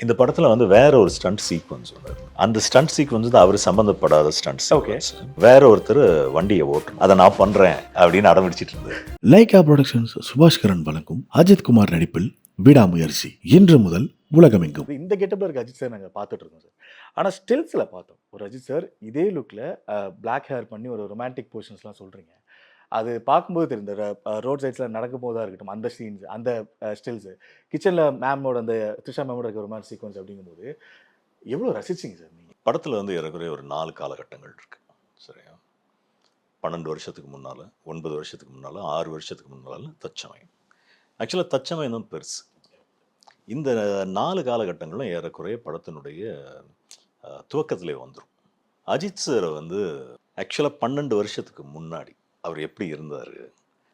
இந்த படத்துல வந்து வேற ஒரு ஸ்டண்ட் சீக்வன்ஸ் வந்து அந்த ஸ்டண்ட் சீக்வன்ஸ் வந்து அவர் சம்பந்தப்படாத ஸ்டண்ட் சீக்வன்ஸ். வேற ஒருத்தர் வண்டியை ஓட்டும் அதை நான் பண்றேன் அப்படின்னு அடம்பிடிச்சிட்டு இருந்தது. லைகா புரொடக்ஷன்ஸ் சுபாஷ்கரன் வழங்கும் அஜித் குமார் நடிப்பில் விடாமுயற்சி இன்று முதல் உலகமெங்கும். இந்த கெட்டப்ல இருக்க அஜித் சார் நாங்கள் பார்த்துட்டு இருக்கோம் சார். ஆனால் ஸ்டில்ஸில் பார்த்தோம் ஒரு அஜித் சார் இதே லுக்கில் பிளாக் ஹேர் பண்ணி ஒரு ரொமான்டிக் போர்ஷன்ஸ்லாம் சொல்கிறீங்க. அது பார்க்கும்போது தெரியும். இந்த ரோட் சைட்ஸில் நடக்கும் போதாக இருக்கட்டும், அந்த சீன்ஸ், அந்த ஸ்டில்ஸு, கிச்சனில் மேமோட அந்த த்ரிஷா மேமோட இருக்க ரொமான்ஸ் சீக்வன்ஸ் அப்படிங்கும்போது எவ்வளோ ரசிச்சிங்க சார் நீங்கள்? படத்துல வந்து ஏறக்குறைய ஒரு 4 காலகட்டங்கள் இருக்கு. சரியா? 12 வருஷத்துக்கு முன்னால, 9 வருஷத்துக்கு முன்னால, 6 வருஷத்துக்கு முன்னால தற்சமயம். ஆக்சுவலாக தற்சமயம் தான் பெருசு. இந்த 4 காலகட்டங்களும் ஏறக்குறைய படத்தினுடைய துவக்கத்திலே வந்துடும். அஜித் சாரை வந்து ஆக்சுவலாக 12 வருஷத்துக்கு முன்னாடி அவர் எப்படி இருந்தார்,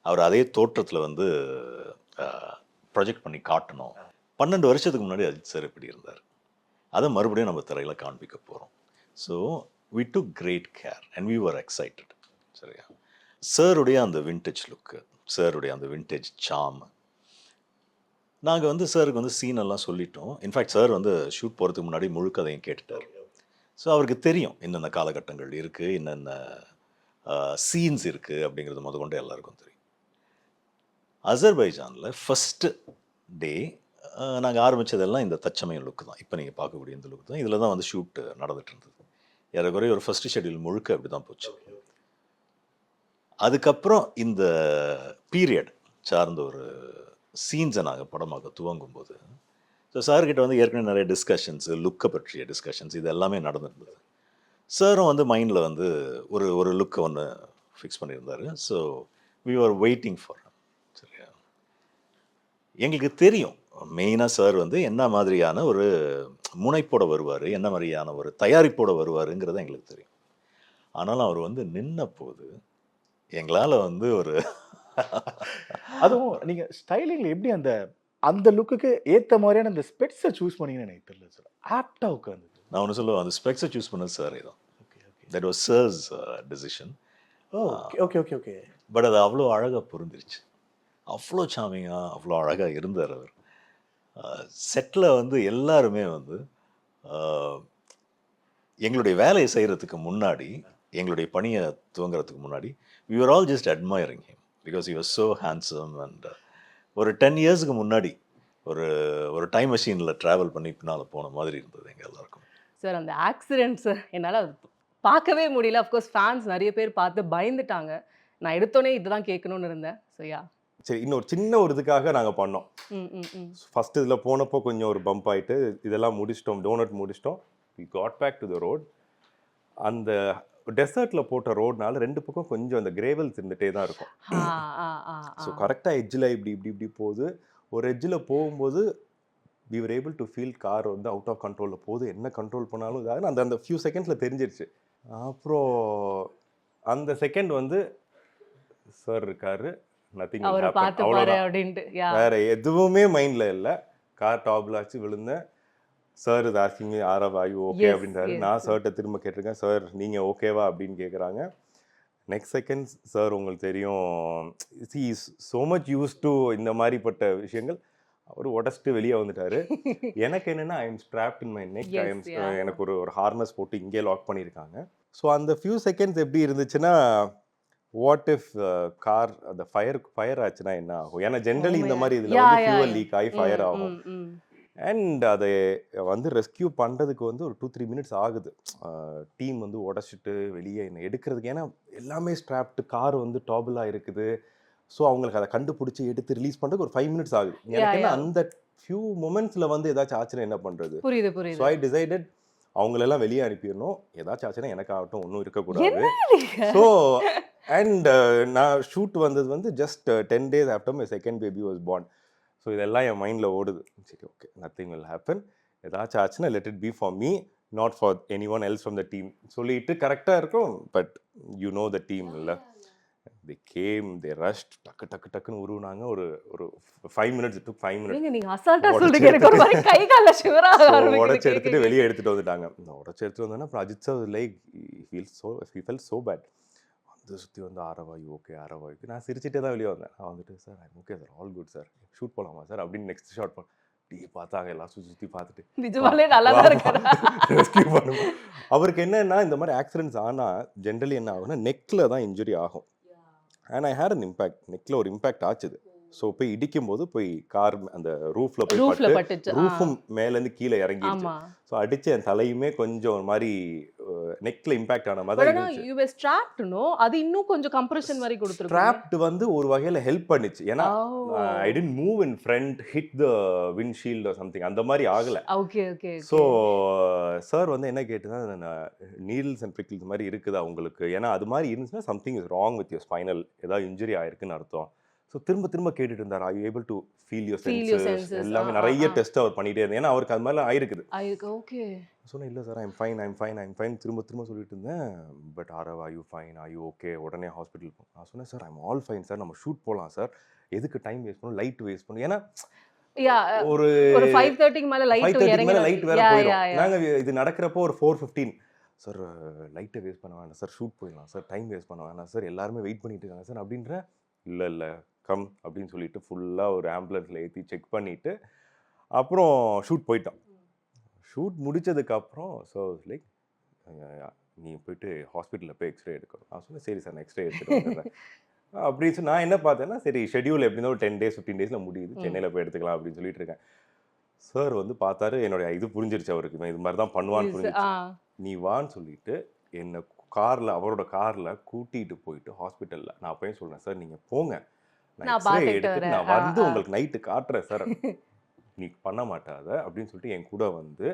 அவர் அதே தோற்றத்தில் வந்து ப்ரொஜெக்ட் பண்ணி காட்டணும். 12 வருஷத்துக்கு முன்னாடி அஜித் சார் எப்படி இருந்தார் அதை மறுபடியும் நம்ம திரையில் காண்பிக்க போகிறோம். So we took great care and we were excited. சரியா? சாருடைய அந்த விண்டேஜ் லுக்கு, சாருடைய அந்த விண்டேஜ் சாம், நாங்கள் வந்து சாருக்கு வந்து சீன் எல்லாம் சொல்லிட்டோம். இன்ஃபேக்ட் சார் வந்து ஷூட் போகிறதுக்கு முன்னாடி முழு கதையும் கேட்டுட்டார். ஸோ அவருக்கு தெரியும் என்னென்ன காலகட்டங்கள் இருக்குது, என்னென்ன சீன்ஸ் இருக்குது அப்படிங்கிறது முதற்கொண்டு எல்லாருக்கும் தெரியும். அசர்பைஜானில் ஃபஸ்ட்டு டே நாங்கள் ஆரம்பித்ததெல்லாம் இந்த தற்சமயம் லுக்கு தான். இப்போ நீங்கள் பார்க்கக்கூடிய இந்த லுக்கு தான். இதில் தான் வந்து ஷூட் நடந்துட்டு இருந்தது. ஏறக்குறைய ஒரு ஃபஸ்ட்டு ஷெட்யூல் முழுக்க அப்படி தான் போச்சு. அதுக்கப்புறம் இந்த பீரியட் சார்ந்த ஒரு சீன்ஸை நாங்கள் படமாக துவங்கும்போது, ஸோ சார்கிட்ட வந்து ஏற்கனவே நிறைய டிஸ்கஷன்ஸு, லுக்கை பற்றிய டிஸ்கஷன்ஸ் இது எல்லாமே நடந்துருந்தது. சாரும் வந்து மைண்டில் வந்து ஒரு லுக்கை ஒன்று ஃபிக்ஸ் பண்ணியிருந்தார். So we are waiting for. சரியா? எங்களுக்கு தெரியும் மெயினாக சார் வந்து என்ன மாதிரியான ஒரு முனைப்போட வருவார், என்ன மாதிரியான ஒரு தயாரிப்போட வருவாருங்கிறது எங்களுக்கு தெரியும். ஆனாலும் அவர் வந்து நின்ன போது எங்களால் வந்து ஒரு அதுவும் நீங்கள் ஸ்டைலிங்கில் எப்படி அந்த அந்த லுக்குக்கு ஏற்ற மாதிரியான அந்த ஸ்பெட்ஸை சூஸ் பண்ணீங்கன்னு எனக்கு தெரியல சார். ஆப்டாக உட்காந்து நான் ஒன்று சொல்லுவேன், அந்த ஸ்பெக்ஸை சூஸ் பண்ணது சாரே தான். That was sir's decision. Okay okay okay okay. But அது அவ்வளோ அழகாக பொருந்துருச்சு. அவ்வளோ சாமிங்காக அவ்வளோ அழகாக இருந்தார் அவர். செட்டில் வந்து எல்லாருமே வந்து எங்களுடைய வேலையை செய்கிறதுக்கு முன்னாடி, எங்களுடைய பணியை துவங்குறதுக்கு முன்னாடி we were all just admiring him because he was so handsome. and ஒரு 10 இயர்ஸுக்கு முன்னாடி ஒரு ஒரு டைம் மெஷினில் ட்ராவல் பண்ணி பின்னால் போன மாதிரி இருந்தது எங்கள் எல்லாருக்கும். சார் அந்த ஆக்சிடென்ட்ஸ் என்னால் அது பார்க்கவே முடியல. அஃப்கோர்ஸ் ஃபேன்ஸ் நிறைய பேர் பார்த்து பயந்துட்டாங்க. நான் எடுத்தோடனே இதுதான் கேட்கணும்னு இருந்தேன். So yeah. சரி, இன்னொரு சின்ன ஒரு இதுக்காக நாங்கள் பண்ணோம். ஃபஸ்ட்டு இதில் போனப்போ கொஞ்சம் ஒரு பம்ப் ஆகிட்டு இதெல்லாம் முடிச்சிட்டோம், டோனட் முடிச்சிட்டோம். We got back to the road. அந்த டெசர்ட்டில் போட்ட ரோட்னால 2 பக்கம் கொஞ்சம் அந்த கிரேவல்ஸ் இருந்துகிட்டே தான் இருக்கும். ஸோ கரெக்டாக எட்ஜில் இப்படி இப்படி இப்படி போகுது. ஒரு எட்ஜில் போகும்போது we were able to feel car வந்து அவுட் ஆஃப் கண்ட்ரோலில் போகுது. என்ன கண்ட்ரோல் பண்ணாலும் இதாக அந்த அந்த ஃபியூ செகண்ட்ஸில் தெரிஞ்சிருச்சு. அப்புறம் அந்த செகண்ட் வந்து சார் இருக்காரு, நத்திங் அவ்வளோதான், வேற எதுவுமே மைண்டில் இல்லை. கார் டாப்ல ஆச்சு, விழுந்தேன். சார் இது asking me are you okay அப்படின்றாரு. நான் சார்கிட்ட திரும்ப கேட்டிருக்கேன், சார் நீங்கள் ஓகேவா அப்படின்னு கேட்குறாங்க. நெக்ஸ்ட் செகண்ட் சார் உங்களுக்கு தெரியும், she is so much used to இந்த மாதிரிப்பட்ட விஷயங்கள். அவர் உடச்சிட்டு வெளியே வந்துட்டாரு. எனக்கு என்னென்னா I am strapped in my neck. எனக்கு ஒரு ஹார்னஸ் போட்டு இங்கே லாக் பண்ணியிருக்காங்க. ஸோ அந்த ஃபியூ செகண்ட்ஸ் எப்படி இருந்துச்சுன்னா, வாட் இஃப் கார் அந்த ஃபயர் ஆச்சுன்னா என்ன ஆகும்? ஏன்னா ஜென்ரலி இந்த மாதிரி இதில் வந்து ஃபியூவல் லீக் ஆகி ஃபயர் ஆகும். அண்ட் அதை வந்து ரெஸ்கியூ பண்ணுறதுக்கு வந்து ஒரு 2-3 மினிட்ஸ் ஆகுது. டீம் வந்து உடச்சிட்டு வெளியே என்ன எடுக்கிறதுக்கு, ஏன்னா எல்லாமே ஸ்ட்ராப்டு, கார் வந்து டாபிளாக இருக்குது. ஸோ அவங்களுக்கு அதை கண்டுபிடிச்சி எடுத்து ரிலீஸ் பண்ணுறதுக்கு ஒரு 5 மினிட்ஸ் ஆகுது. எனக்கு என்ன அந்த ஃபியூ மொமெண்ட்ஸில் வந்து ஏதாச்சும் ஆச்சுன்னா என்ன பண்ணுறது? ஸோ ஐ டிசைடட் அவங்களெல்லாம் வெளியே அனுப்பிடணும். ஏதாச்சும் ஆச்சுன்னா எனக்கு ஆகட்டும், ஒன்றும் இருக்கக்கூடாது. ஸோ அண்ட் நான் ஷூட் வந்தது வந்து just 10 days after my second baby was born. So இதெல்லாம் என் மைண்டில் ஓடுது. சரி, ஓகே, நத்திங் வில் ஹேப்பன். ஏதாச்சும் ஆச்சுன்னா let it be for me, not for any one else from the team சொல்லிட்டு கரெக்டாக இருக்கும். But you know the team இல்லை, they came, they rushed, டக்கு டக்கு டக்குன்னு உருவுனாங்க. ஒரு 5 minutes, it took 5 minutes. நீங்க அசால்ட்டா சொல்றீங்க, எனக்கு ஒரு மாதிரி கை கால்ல ஷிவரா ஆரம்பிக்குது. உடைச்சு எடுத்துட்டு வெளியே எடுத்துட்டு வந்துட்டாங்க. நான் உடைச்சு எடுத்துட்டு வந்தேன்னா அப்புறம் Ajith sir like he felt so bad. வந்து சுற்றி வந்து ஆரவாயு ஓகே ஆரவாயுக்கு நான் சிரிச்சிட்டே தான் வெளியே வந்தேன். நான் வந்துட்டு sir I'm okay sir, all good sir, shoot போகலாமா சார் அப்படின்னு நெக்ஸ்ட் ஷாட் அப்படியே பார்த்தாங்க எல்லாம் சுற்றி பார்த்துட்டு நிஜமாலே நல்லா தான் இருக்கிறா. ரெஸ்கியூ பண்ணுவோம். அவருக்கு என்னன்னா இந்த மாதிரி ஆக்சிடென்ட்ஸ் ஆனால் ஜென்ரலி என்ன ஆகும்னா நெக்கில் தான் இன்ஜுரி ஆகும். And I had an impact, நெக்கில் ஒரு இம்பேக்ட் ஆச்சுது. ஸோ போய் இடிக்கும் போது போய் கார் அந்த ரூஃபில் போய் ரூஃப்ல பட்டு பட்டுச்சு. ரூஃபும் மேலேருந்து கீழே இறங்கிடுச்சு. ஆமா. ஸோ அடிச்சு என் தலையுமே கொஞ்சம் ஒரு மாதிரி நெக்கில் இம்பேக்ட் ஆன மாதிரி பட் தான் ஆனா இருந்துச்சு. யூ வர் ஸ்ட்ராப்ட் நோ, அது இன்னும் கொஞ்சம் கம்ப்ரஷன் மாதிரி கொடுத்துருக்கு. ஸ்ட்ராப்ட் வந்து ஒரு வகையில் ஹெல்ப் பண்ணுச்சு. ஏன்னா I tend move in front hit the windshield or something அந்த மாதிரி ஆகலை. Okay okay. ஸோ சார் வந்து என்ன கேட்டுதான் நீடில்ஸ் அண்ட் பிரிக்கிள்ஸ் மாதிரி இருக்குதா உங்களுக்கு, ஏன்னா அது மாதிரி இருந்துச்சுன்னா something is wrong with your spinal, ஏதாவது இன்ஜுரி ஆயிருக்குன்னு அர்த்தம். ஸோ திரும்ப திரும்ப கேட்டுட்டு இருந்தார், are you able to feel your census, எல்லாமே நிறைய டெஸ்ட் அவர் பண்ணிட்டே இருந்தேன். ஏன்னா அவருக்கு அது மாதிரிலாம் ஆயிருக்குது. ஓகே. சொன்னேன் இல்லை சார் ஐம் ஃபைன் திரும்ப திரும்ப சொல்லிட்டு இருந்தேன். But are you fine, are you okay, உடனே ஹாஸ்பிட்டல் போ. நான் சொன்னேன் sir I'm all fine sir, நம்ம ஷூட் போகலாம் சார், எதுக்கு டைம் வேஸ்ட் பண்ணணும், லைட் வேஸ்ட் பண்ணணும். ஏன்னா ஒரு 5:30க்கு மேல லைட் 5:30 மேல லைட் வேற போயிடும். நாங்க இது நடக்கிறப்போ ஒரு 4:15 சார் லைட்டை வேஸ்ட் பண்ண வேண்டாம் சார், ஷூட் போயிடலாம் சார், டைம் வேஸ்ட் பண்ண வேண்டாம் சார், எல்லாருமே வெயிட் பண்ணிட்டு இருக்காங்க சார் அப்படின்ற. இல்லை கம் அப்படின்னு சொல்லிட்டு ஃபுல்லாக ஒரு ஆம்புலன்ஸில் ஏற்றி செக் பண்ணிவிட்டு அப்புறம் ஷூட் போயிட்டோம். ஷூட் முடித்ததுக்கப்புறம் ஸோ லைக் நீ போயிட்டு ஹாஸ்பிட்டலில் போய் எக்ஸ்ரே எடுக்கணும். நான் சொன்னேன் சரி சார் நான் எக்ஸ்ரே எடுத்துகிட்டு வந்துடுறேன் அப்படின்னு சொல்லி நான் என்ன பார்த்தேன்னா சரி ஷெட்யூல் எப்படின்னா ஒரு 10 days 15 days முடியுது, சென்னையில் போய் எடுத்துக்கலாம் அப்படின்னு சொல்லிட்டு இருக்கேன். சார் வந்து பார்த்தாரு, என்னுடைய இது புரிஞ்சிருச்சு அவருக்கு, இது மாதிரி தான் பண்ணுவான்னு புரிஞ்சிருச்சு. நீ வான்னு சொல்லிட்டு என்னை காரில் அவரோட காரில் கூட்டிகிட்டு போயிட்டு ஹாஸ்பிட்டலில் நான் போய் சொல்கிறேன் சார் நீங்கள் போங்க, நான் எக்ஸ்ரே எடுத்துட்டு நான் வந்து உங்களுக்கு நைட்டு காட்டுறேன் சார், நீ பண்ண மாட்டாத அப்படின்னு சொல்லிட்டு என் கூட வந்து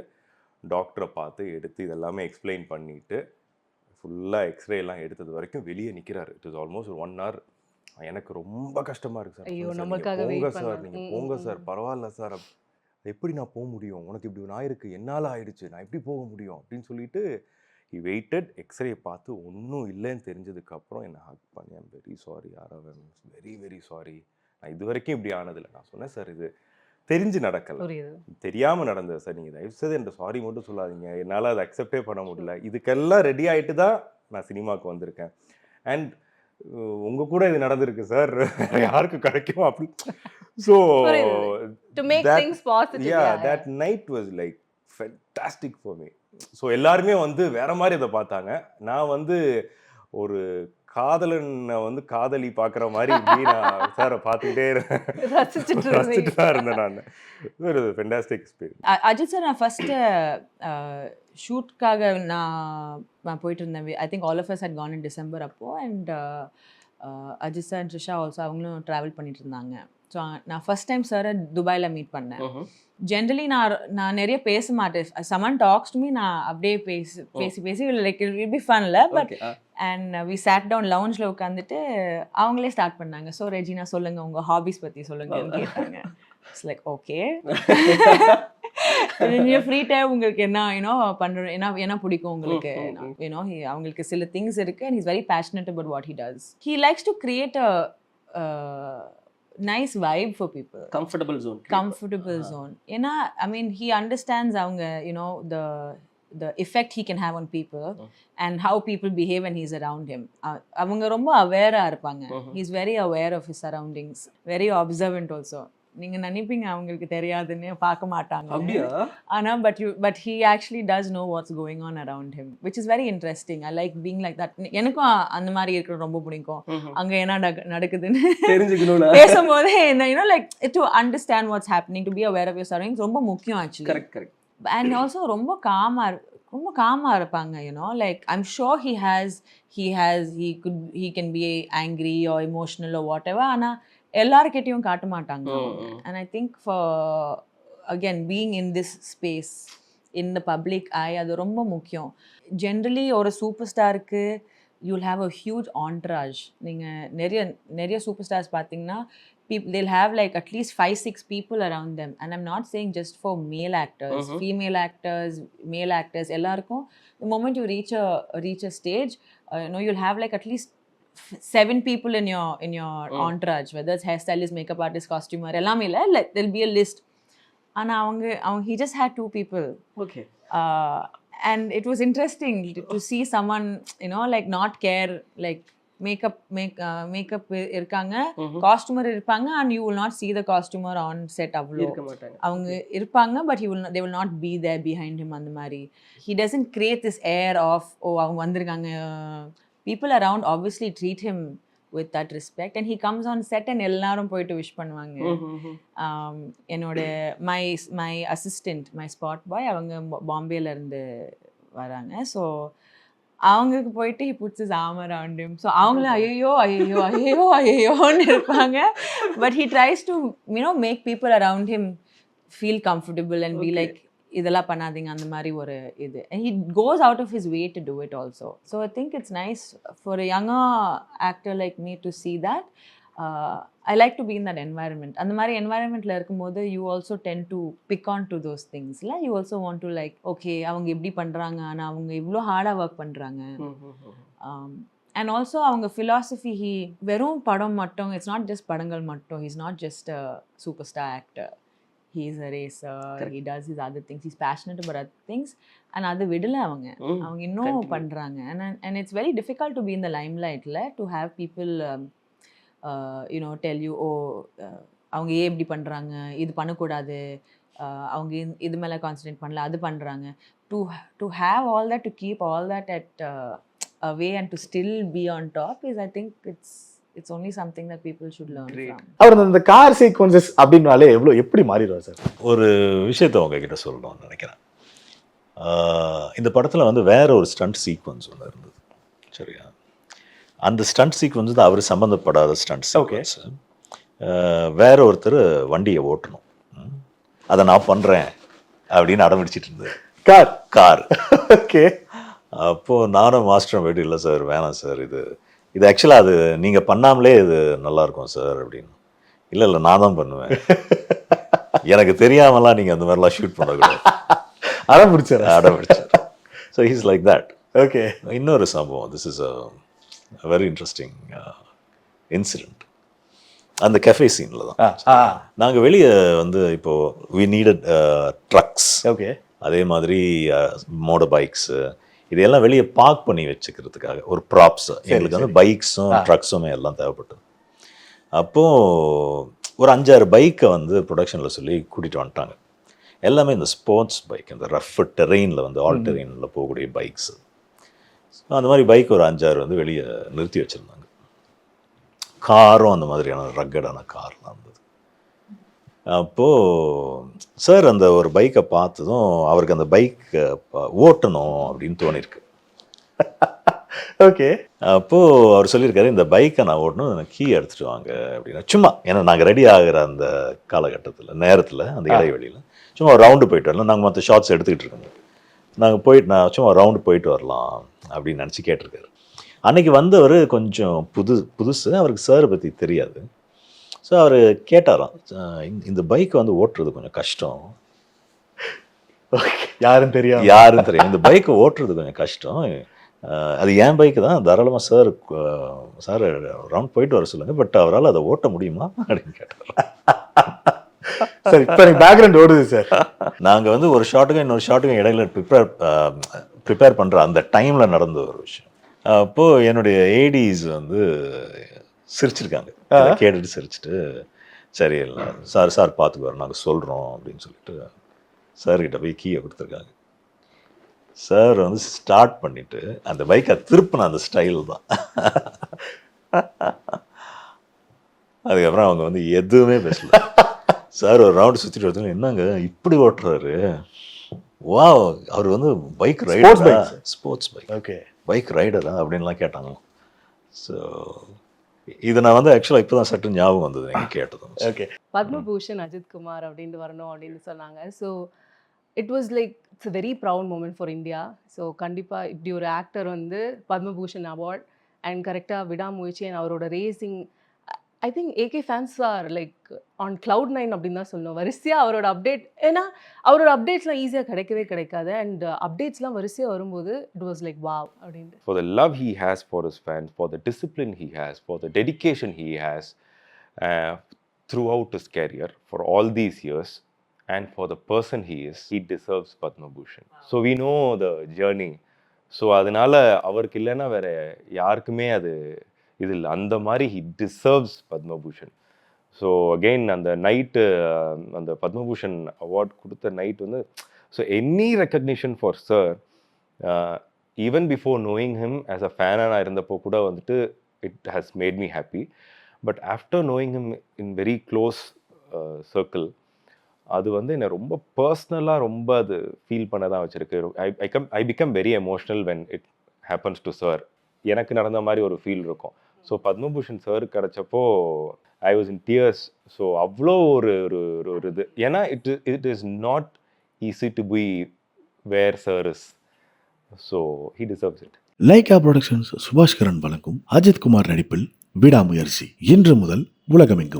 டாக்டரை பார்த்து எடுத்து இதெல்லாமே எக்ஸ்பிளைன் பண்ணிவிட்டு ஃபுல்லாக எக்ஸ்ரே எல்லாம் எடுத்தது வரைக்கும் வெளியே நிற்கிறாரு. It is almost 1 hour. எனக்கு ரொம்ப கஷ்டமாக இருக்குது சார். போங்க சார், நீங்கள் போங்க சார், பரவாயில்ல சார், எப்படி நான் போக முடியும், உனக்கு இப்படி ஒன்று ஆயிருக்கு, என்னால் ஆயிடுச்சு, நான் எப்படி போக முடியும் அப்படின்னு சொல்லிட்டு he waited. எக்ஸ்ரே பார்த்து ஒன்றும் இல்லைன்னு தெரிஞ்சதுக்கப்புறம் என்னை ஹக் பண்ணி ஐம் வெரி சாரி ஆரவன், வெரி வெரி சாரி, நான் இது வரைக்கும் இப்படி ஆனதில்லை. நான் சொன்னேன் சார் இது தெரிஞ்சு நடக்கலை, தெரியாமல் நடந்தது சார், நீங்கள் தயவுசெய்து என்ற சாரி மட்டும் சொல்லாதீங்க, என்னால் அதை அக்செப்டே பண்ண முடியல, இதுக்கெல்லாம் ரெடி ஆகிட்டு தான் நான் சினிமாவுக்கு வந்திருக்கேன். அண்ட் உங்கள் கூட இது நடந்திருக்கு சார், யாருக்கு கிடைக்கும் அப்படி. So that night was like fantastic for me. So எல்லாருமே வந்து வேற மாதிரி இதை பார்த்தாங்க. நான் வந்து ஒரு காதலனை வந்து காதலி பார்க்குற மாதிரி நான் சாரை பார்த்துக்கிட்டே ரசிச்சுட்டு தான் இருந்தேன். நான் ஒரு ஃபென்டாஸ்டிக் எக்ஸ்பீரியன்ஸ். அஜித் சார், நான் ஃபர்ஸ்ட்டு ஷூட்காக நான் போயிட்டு இருந்தேன். I think all of us had gone in December அப்போது. And Ajith sir Trisha also அவங்களும் ட்ராவல் பண்ணிட்டு இருந்தாங்க. ஸோ நான் ஃபர்ஸ்ட் டைம் சாரை துபாயில் மீட் பண்ணேன். ஜென்ரலி நான் நிறைய பேச மாட்டேன். சமன் டாக்ஸ் டு மீ, நான் அப்படியே பேசி லைக் இட் வில் பி ஃபன்ல. But and we sat down லவுஞ்சில் உட்காந்துட்டு அவங்களே ஸ்டார்ட் பண்ணாங்க. ஸோ ரெஜினா சொல்லுங்கள் உங்கள் ஹாபிஸ் பற்றி சொல்லுங்கன்னு கேட்டாங்க. இட்ஸ் லைக் ஓகே, நீங்கள் ஃப்ரீ டைம் உங்களுக்கு என்ன பண்ணுறோம், என்ன பிடிக்கும் உங்களுக்கு, அவங்களுக்கு சில திங்ஸ் இருக்குது. And is very passionate about what he does. He likes to create a nice vibe for people, comfortable zone. Ena I mean he understands avanga the effect he can have on people and how people behave when he's around him. Avanga romba aware ah irupanga. He's very aware of his surroundings, very observant also. நீங்க நினைப்பீங்க அவங்களுக்கு தெரியாதுன்னு, பார்க்க மாட்டாங்க அப்படியே. ஆனா but he actually does know what's going on around him, which is very interesting. I like being like that. எனக்கும் அந்த மாதிரி இருக்கிறது ரொம்ப பிடிக்கும். அங்க என்ன நடக்குதுன்னு தெரிஞ்சுக்கணும். பேசும்போது like to understand what's happening, to be aware of your surroundings ரொம்ப முக்கியம் actually. correct. And also ரொம்ப காமா இருப்பாங்க. like I'm sure he can be angry or emotional or whatever. ஆனா எல்லார்கிட்டையும் காட்ட மாட்டாங்க. And I think for again being in this space in the public eye, அது ரொம்ப முக்கியம். Generally ஒரு சூப்பர் ஸ்டாருக்கு you'll have a huge entourage. நீங்க நிறைய சூப்பர் ஸ்டார்ஸ் பார்த்தீங்கன்னா they'll have like at least 5-6 people around them. And I'm not saying just for male actors, female actors, male actors, எல்லாருக்கும் the moment you reach a stage, you'll have like at least 7 people in your entourage, whether it's hairstylist, makeup artist, costumer, ellame illa, like there'll be a list. Ana he just had 2 people. Okay. And it was interesting to see someone like not care, like makeup இருக்காங்க, costumer இருப்பாங்க, and you will not see the costumer on set அவ்வளோ இருக்க மாட்டாங்க. அவங்க இருப்பாங்க, but they will not be there behind him. அந்த மாதிரி he doesn't create this air of அவங்க வந்திருக்காங்க. People around obviously treat him with that respect, and he comes on set and எல்லாரும் போயிட்டு விஷ் பண்ணுவாங்க. என்னோட மை அசிஸ்டன்ட், மை ஸ்பாட் பாய், அவங்க பாம்பேல இருந்து வராங்க. ஸோ அவங்களுக்கு போயிட்டு he puts his arm around him. So அவங்களும் ஐயோன்னு இருப்பாங்க. But he tries to make people around him feel comfortable and be like, இதெல்லாம் பண்ணாதீங்க, அந்த மாதிரி ஒரு இது. And he goes out of his way to do it also. So I think it's nice for a younger actor like me to see that. I like to be in that environment. அந்த மாதிரி environmentல இருக்கும்போது you also tend to pick on to those things. You also want to like, okay, அவங்க எப்படி பண்றாங்க, ஆனா அவங்க இவ்வளோ ஹார்டா ஒர்க் பண்றாங்க. And also அவங்க philosophy, வெறும் படம் மட்டும், it's not just படங்கள் மட்டும், he's not just a superstar actor. He's a racer. Correct. He does his other things. He's passionate about other things. And அது விடல அவங்க இன்னும் பண்றாங்க. And it's very difficult to be in the limelight, to have people tell you, அவங்க ஏன் இப்படி பண்றாங்க, இது பண்ணக்கூடாது, அவங்க இது மேல கான்சன்ட்ரேட் பண்ணல, அது பண்றாங்க. To have all that, to keep all that at away and to still be on top is, I think it's only something that people should learn from. அவர் அந்த கார் சீக்வன்சஸ் அப்படின்னாலே எப்படி மாறிடுவார் சார்? ஒரு விஷயத்த உங்ககிட்ட சொல்லணும்னு நினைக்கிறேன். இந்த படத்தில் வந்து வேற ஒரு ஸ்டண்ட் சீக்வன்ஸ் ஒன்று இருந்தது, சரியா? அந்த ஸ்டண்ட் சீக்வன்ஸ் தான் அவர் சம்மந்தப்படாத ஸ்டண்ட் சீக்வன்ஸ். வேற ஒருத்தர் வண்டியை ஓட்டணும், அதை நான் பண்ணுறேன் அப்படின்னு அடம்பிடிச்சிட்டு இருந்தது. Car okay. அப்போது நானும் மாஸ்டர் போய்ட்டு, இல்லை சார் வேணாம் சார், இது ஆக்சுவலாக அது நீங்கள் பண்ணாமலே இது நல்லாயிருக்கும் சார் அப்படின்னு. இல்லை நான் தான் பண்ணுவேன், எனக்கு தெரியாமலாம் நீங்கள் அந்த மாதிரிலாம் ஷூட் பண்ணக்கூடாது. அடம்பிடிச்சார். So he's like that. Okay. இன்னொரு சம்பவம், this is a very interesting incident. அந்த கஃபே சீனில் தான் நாங்கள் வெளியே வந்து இப்போது we needed trucks. ஓகே. அதே மாதிரி மோட்டர் பைக்ஸு இதையெல்லாம் வெளியே பார்க் பண்ணி வச்சுக்கிறதுக்காக ஒரு ப்ராப்ஸ் எங்களுக்கு வந்து பைக்ஸும் ட்ரக்ஸுமே எல்லாம் தேவைப்பட்டது. அப்போது ஒரு 5-6 பைக்கை வந்து ப்ரொடக்ஷனில் சொல்லி கூட்டிகிட்டு வந்துட்டாங்க. எல்லாமே இந்த ஸ்போர்ட்ஸ் பைக், இந்த ரஃப் டெரெயினில் வந்து ஆல் டெரெயினில் போகக்கூடிய பைக்ஸு. அந்த மாதிரி பைக் ஒரு 5-6 வந்து வெளியே நிறுத்தி வச்சுருந்தாங்க. காரும் அந்த மாதிரியான ரக்கடான கார்லாம் இருந்தது. அப்போது சார் அந்த ஒரு பைக்கை பார்த்ததும் அவருக்கு அந்த பைக்கை ஓட்டணும் அப்படின்னு தோணிருக்கு. ஓகே. அப்போது அவர் சொல்லியிருக்காரு, இந்த பைக்கை நான் ஓட்டணும், எனக்கு கீ எடுத்துகிட்டு வாங்க அப்படின்னா. சும்மா ஏன்னா நாங்கள் ரெடி ஆகிற அந்த காலகட்டத்தில் நேரத்தில் அந்த இடைவெளியில் சும்மா ரவுண்டு போயிட்டு வரலாம், நாங்கள் மற்ற ஷார்ட்ஸ் எடுத்துக்கிட்டு இருக்கோம், நாங்கள் போயிட்டு நான் சும்மா ரவுண்டு போயிட்டு வரலாம் அப்படின்னு நினச்சி கேட்டிருக்காரு. அன்றைக்கி வந்தவர் கொஞ்சம் புதுசு, அவருக்கு சாரை பற்றி தெரியாது. ஸோ அவர் கேட்டாராம், இந்த பைக்கை வந்து ஓட்டுறது கொஞ்சம் கஷ்டம், யாரும் தெரியும், இந்த பைக்கை ஓட்டுறது கொஞ்சம் கஷ்டம், அது என் பைக்கு தான், தாராளமாக சார் ரவுண்ட் போயிட்டு வர சொல்லுங்கள், பட் அவரால் அதை ஓட்ட முடியுமா அப்படின்னு கேட்டார். சார் இப்போ எனக்கு பேக்ரவுண்ட் ஓடுது சார். நாங்கள் வந்து ஒரு ஷாட்டுக்கும் இன்னொரு ஷாட்டுக்கும் இடையில ப்ரிப்பேர் பண்ணுற அந்த டைமில் நடந்த ஒரு விஷயம். அப்போது என்னுடைய ஏடிஸ் வந்து சிரிச்சிருக்காங்க, கேட்டுட்டு சிரிச்சுட்டு, சரி இல்லை சார் பார்த்துக்குவார், நாங்கள் சொல்கிறோம் அப்படின்னு சொல்லிட்டு சார்கிட்ட போய் கீயை கொடுத்துருக்காங்க. சார் வந்து ஸ்டார்ட் பண்ணிவிட்டு அந்த பைக்கை திருப்பின அந்த ஸ்டைல் தான். அதுக்கப்புறம் அவங்க வந்து எதுவுமே பேசல. சார் ஒரு ரவுண்டு சுற்றிட்டு வரதுக்கு, என்னங்க இப்படி ஓட்டுறாரு, வா அவர் வந்து பைக் ரைடரா, ஸ்போர்ட்ஸ் பைக், ஓகே, பைக் ரைடரா அப்படின்லாம் கேட்டாங்க. ஸோ இது நான் வந்து ஆக்சுவலாக இப்போ தான் சற்று ஞாபகம் வந்தது நீங்கள் கேட்டதும். ஓகே. பத்மபூஷன் அஜித் குமார் அப்படின்ட்டு வரணும் அப்படின்னு சொன்னாங்க. So it was like it's very proud moment for India. So கண்டிப்பாக இப்படி ஒரு ஆக்டர் வந்து பத்மபூஷன் அவார்ட் அண்ட் கரெக்டாக விடாமுயற்சி அண்ட் அவரோட racing, I think AK fans are like on cloud 9 அப்படின்னு தான் சொல்லணும். வரிசையாக அவரோட அப்டேட், ஏன்னா அவரோட அப்டேட்ஸ்லாம் ஈஸியாக கிடைக்காது. அண்ட் அப்டேட்ஸ்லாம் வரிசையாக வரும்போது இட் வாஸ் லைக் வாவ் அப்படின்ட்டு. For the love he has for his fans, for the discipline he has, for the dedication he has throughout his career, for all these years, and for the person he is, he deserves Padma Bhushan. So we know the journey. So அதனால் அவருக்கு இல்லைன்னா வேறு யாருக்குமே அது இதில் அந்த மாதிரி he deserves Padma Bhushan. So again அந்த நைட்டு அந்த பத்மபூஷன் அவார்ட் கொடுத்த நைட் வந்து so any recognition for sir even before knowing him as a ஃபேனாக நான் இருந்தப்போ கூட வந்துட்டு it has made me happy. But after knowing him in very close circle அது வந்து என்னை ரொம்ப பர்சனலாக ரொம்ப அது ஃபீல் பண்ண தான் வச்சுருக்கு. I become very emotional when it happens to sir. எனக்கு நடந்த மாதிரி ஒரு ஃபீல் இருக்கும். ஸோ பத்மபூஷன் சார் கிடச்சப்போ I was in tears. So அவ்வளோ ஒரு ஒரு இது, ஏன்னா it is not easy to be where sir is. So he deserves it. Lyca productions Subaskaran வழங்கும் அஜித் குமார் நடிப்பில் விடாமுயற்சி இன்று முதல் உலகமெங்கும்.